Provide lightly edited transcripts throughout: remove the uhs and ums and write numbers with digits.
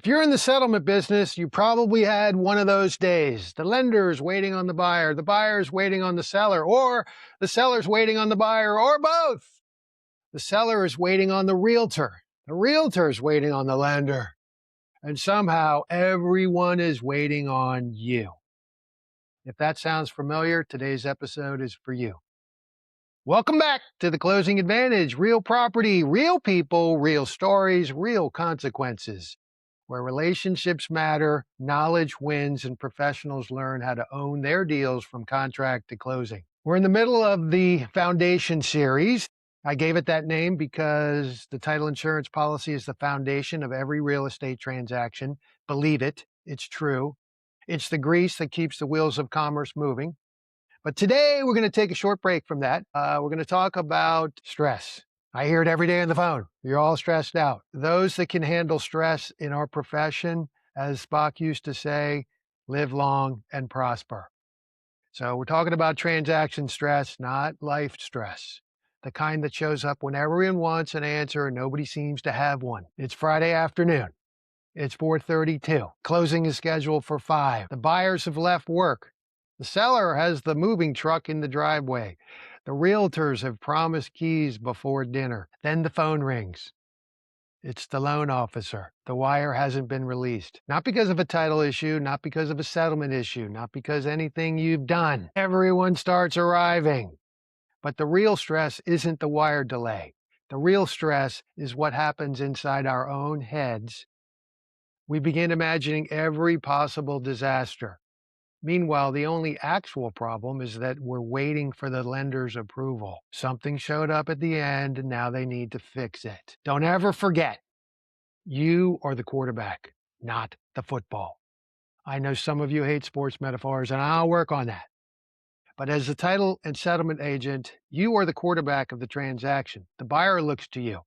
If you're in the settlement business, you probably had one of those days. The lender's waiting on the buyer's waiting on the seller, or the seller's waiting on the buyer, or both. The seller is waiting on the realtor's waiting on the lender, and somehow everyone is waiting on you. If that sounds familiar, today's episode is for you. Welcome back to The Closing Advantage. Real property, real people, real stories, real consequences. Where relationships matter, knowledge wins, and professionals learn how to own their deals from contract to closing. We're in the middle of the Foundation series. I gave it that name because the title insurance policy is the foundation of every real estate transaction. Believe it, it's true. It's the grease that keeps the wheels of commerce moving. But today we're going to take a short break from that. We're going to talk about stress. I hear it every day on the phone. You're all stressed out. Those that can handle stress in our profession, as Spock used to say, live long and prosper. So we're talking about transaction stress, not life stress. The kind that shows up when everyone wants an answer and nobody seems to have one. It's Friday afternoon. It's 4:32. Closing is scheduled for 5. The buyers have left work. The seller has the moving truck in the driveway. The realtors have promised keys before dinner. Then the phone rings. It's the loan officer. The wire hasn't been released. Not because of a title issue, not because of a settlement issue, not because anything you've done. Everyone starts arriving. But the real stress isn't the wire delay. The real stress is what happens inside our own heads. We begin imagining every possible disaster. Meanwhile, the only actual problem is that we're waiting for the lender's approval. Something showed up at the end, and now they need to fix it. Don't ever forget, you are the quarterback, not the football. I know some of you hate sports metaphors, and I'll work on that. But as the title and settlement agent, you are the quarterback of the transaction. The buyer looks to you.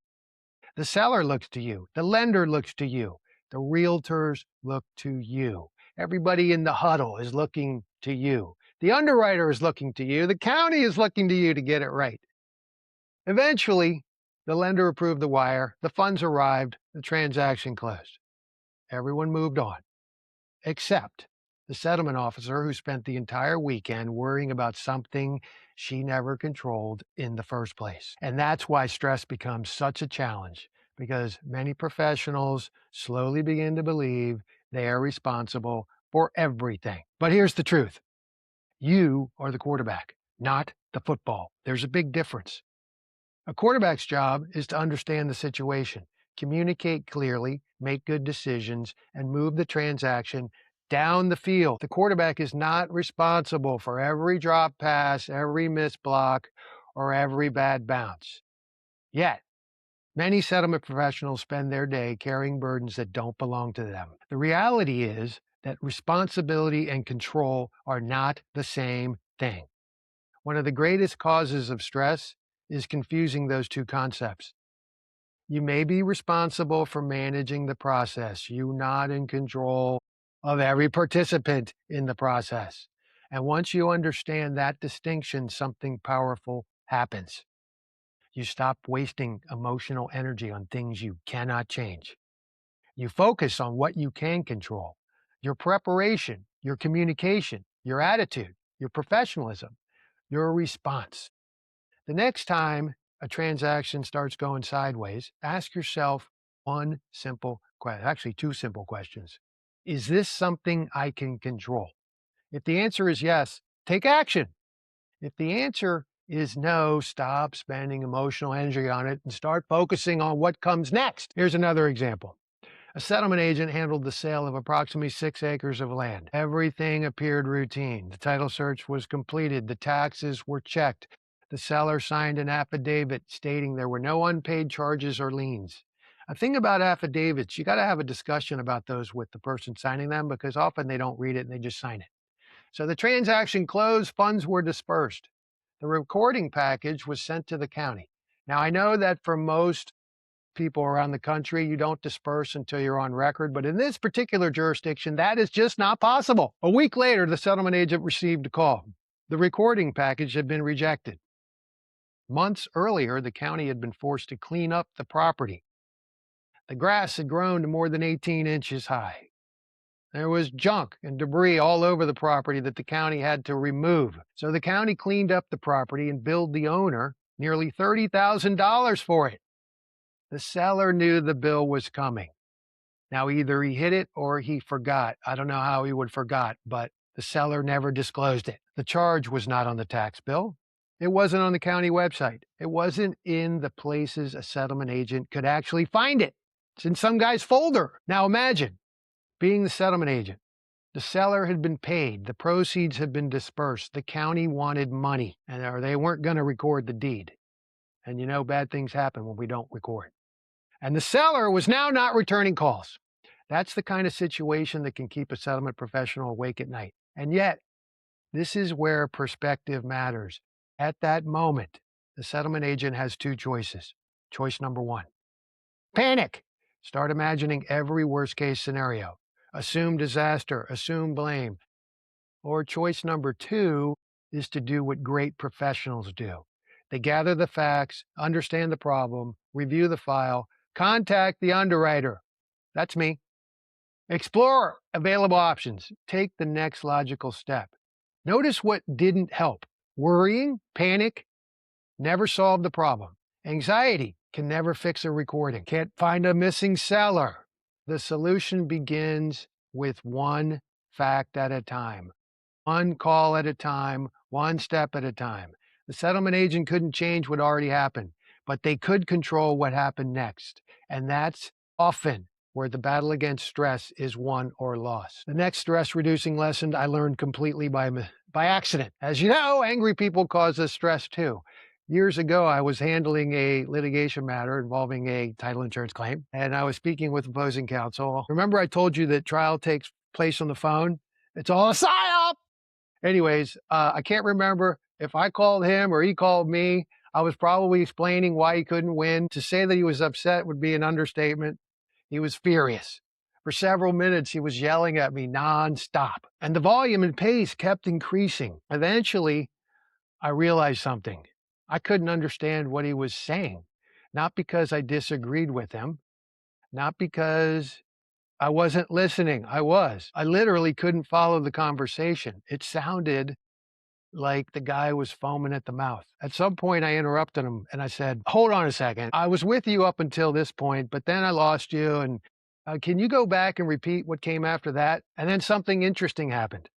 The seller looks to you. The lender looks to you. The realtors look to you. Everybody in the huddle is looking to you. The underwriter is looking to you. The county is looking to you to get it right. Eventually, the lender approved the wire. The funds arrived. The transaction closed. Everyone moved on, except the settlement officer who spent the entire weekend worrying about something she never controlled in the first place. And that's why stress becomes such a challenge, because many professionals slowly begin to believe they are responsible for everything. But here's the truth. You are the quarterback, not the football. There's a big difference. A quarterback's job is to understand the situation, communicate clearly, make good decisions, and move the transaction down the field. The quarterback is not responsible for every drop pass, every missed block, or every bad bounce. Yet, many settlement professionals spend their day carrying burdens that don't belong to them. The reality is that responsibility and control are not the same thing. One of the greatest causes of stress is confusing those two concepts. You may be responsible for managing the process. You're not in control of every participant in the process. And once you understand that distinction, something powerful happens. You stop wasting emotional energy on things you cannot change. You focus on what you can control: your preparation, your communication, your attitude, your professionalism, your response. The next time a transaction starts going sideways, ask yourself one simple question, actually two simple questions. Is this something I can control? If the answer is yes, take action. If the answer is no, stop spending emotional energy on it and start focusing on what comes next. Here's another example. A settlement agent handled the sale of approximately 6 acres of land. Everything appeared routine. The title search was completed. The taxes were checked. The seller signed an affidavit stating there were no unpaid charges or liens. A thing about affidavits, you got to have a discussion about those with the person signing them, because often they don't read it and they just sign it. So the transaction closed, funds were dispersed. The recording package was sent to the county. Now, I know that for most people around the country, you don't disperse until you're on record, but in this particular jurisdiction, that is just not possible. A week later, the settlement agent received a call. The recording package had been rejected. Months earlier, the county had been forced to clean up the property. The grass had grown to more than 18 inches high. There was junk and debris all over the property that the county had to remove. So the county cleaned up the property and billed the owner nearly $30,000 for it. The seller knew the bill was coming. Now, either he hid it or he forgot. I don't know how he would forgot, but the seller never disclosed it. The charge was not on the tax bill. It wasn't on the county website. It wasn't in the places a settlement agent could actually find it. It's in some guy's folder. Now imagine being the settlement agent. The seller had been paid. The proceeds had been dispersed. The county wanted money, or they weren't going to record the deed. And you know, bad things happen when we don't record. And the seller was now not returning calls. That's the kind of situation that can keep a settlement professional awake at night. And yet, this is where perspective matters. At that moment, the settlement agent has two choices. Choice number one, panic. Start imagining every worst case scenario. Assume disaster, assume blame. Or choice number two is to do what great professionals do. They gather the facts, understand the problem, review the file, contact the underwriter. That's me. Explore available options. Take the next logical step. Notice what didn't help. Worrying, panic, never solved the problem. Anxiety can never fix a recording. Can't find a missing seller. The solution begins with one fact at a time, one call at a time, one step at a time. The settlement agent couldn't change what already happened, but they could control what happened next. And that's often where the battle against stress is won or lost. The next stress-reducing lesson I learned completely by accident. As you know, angry people cause us stress too. Years ago, I was handling a litigation matter involving a title insurance claim, and I was speaking with opposing counsel. Remember I told you that trial takes place on the phone? It's all a psyop! Anyways, I can't remember if I called him or he called me. I was probably explaining why he couldn't win. To say that he was upset would be an understatement. He was furious. For several minutes, he was yelling at me nonstop, and the volume and pace kept increasing. Eventually, I realized something. I couldn't understand what he was saying, not because I disagreed with him, not because I wasn't listening. I was. I literally couldn't follow the conversation. It sounded like the guy was foaming at the mouth. At some point, I interrupted him and I said, "Hold on a second. I was with you up until this point, but then I lost you. And can you go back and repeat what came after that?" And then something interesting happened.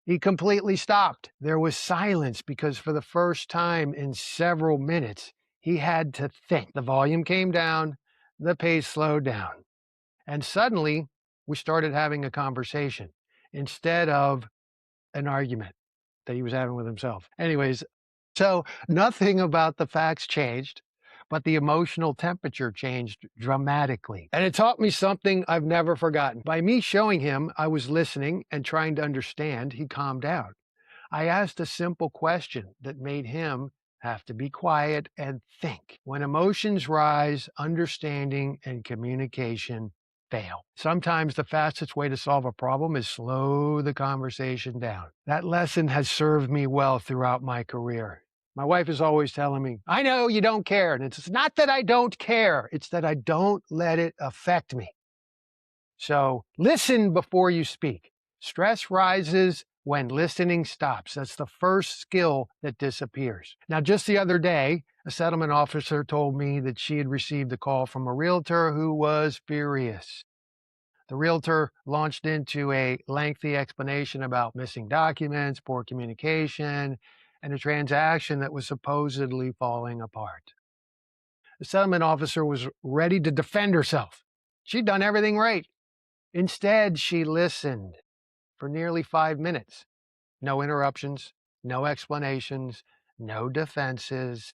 He completely stopped. There was silence because for the first time in several minutes, he had to think. The volume came down, the pace slowed down. And suddenly, we started having a conversation instead of an argument that he was having with himself. Anyways, so nothing about the facts changed, but the emotional temperature changed dramatically. And it taught me something I've never forgotten. By me showing him I was listening and trying to understand, he calmed down. I asked a simple question that made him have to be quiet and think. When emotions rise, understanding and communication fail. Sometimes the fastest way to solve a problem is slow the conversation down. That lesson has served me well throughout my career. My wife is always telling me, "I know you don't care." And it's not that I don't care, it's that I don't let it affect me. So listen before you speak. Stress rises when listening stops. That's the first skill that disappears. Now, just the other day, a settlement officer told me that she had received a call from a realtor who was furious. The realtor launched into a lengthy explanation about missing documents, poor communication, and a transaction that was supposedly falling apart. The settlement officer was ready to defend herself. She'd done everything right. Instead, she listened for nearly 5 minutes. No interruptions, no explanations, no defenses.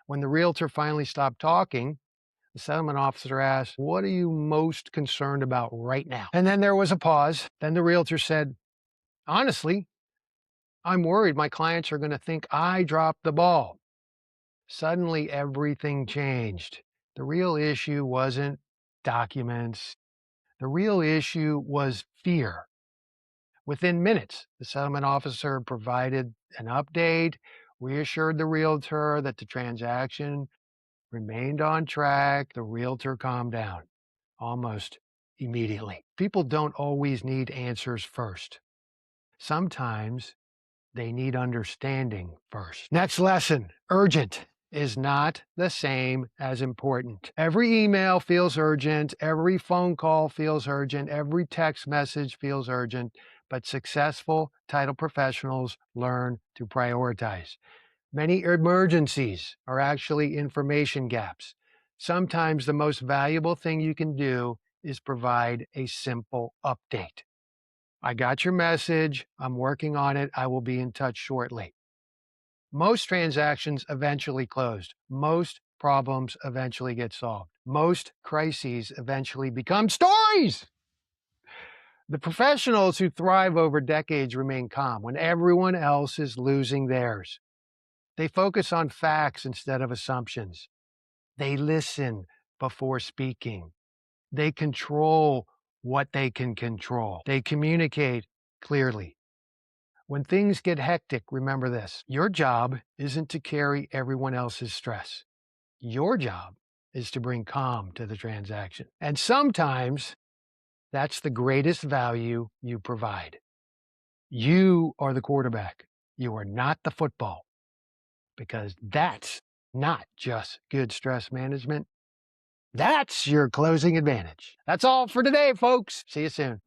When the realtor finally stopped talking, the settlement officer asked, "What are you most concerned about right now?" And then there was a pause. Then the realtor said, "Honestly, I'm worried my clients are going to think I dropped the ball." Suddenly, everything changed. The real issue wasn't documents. The real issue was fear. Within minutes, the settlement officer provided an update, reassured the realtor that the transaction remained on track. The realtor calmed down. almost immediately. People don't always need answers first. Sometimes they need understanding first. Next lesson, urgent is not the same as important. Every email feels urgent. Every phone call feels urgent. Every text message feels urgent. But successful title professionals learn to prioritize. Many emergencies are actually information gaps. Sometimes the most valuable thing you can do is provide a simple update. I got your message. I'm working on it. I will be in touch shortly. Most transactions eventually closed. Most problems eventually get solved. Most crises eventually become stories. The professionals who thrive over decades remain calm when everyone else is losing theirs. They focus on facts instead of assumptions. They listen before speaking. They control what they can control. They communicate clearly. When things get hectic, remember this. Your job isn't to carry everyone else's stress. Your job is to bring calm to the transaction. And sometimes that's the greatest value you provide. You are the quarterback. You are not the football, because that's not just good stress management. That's your closing advantage. That's all for today, folks. See you soon.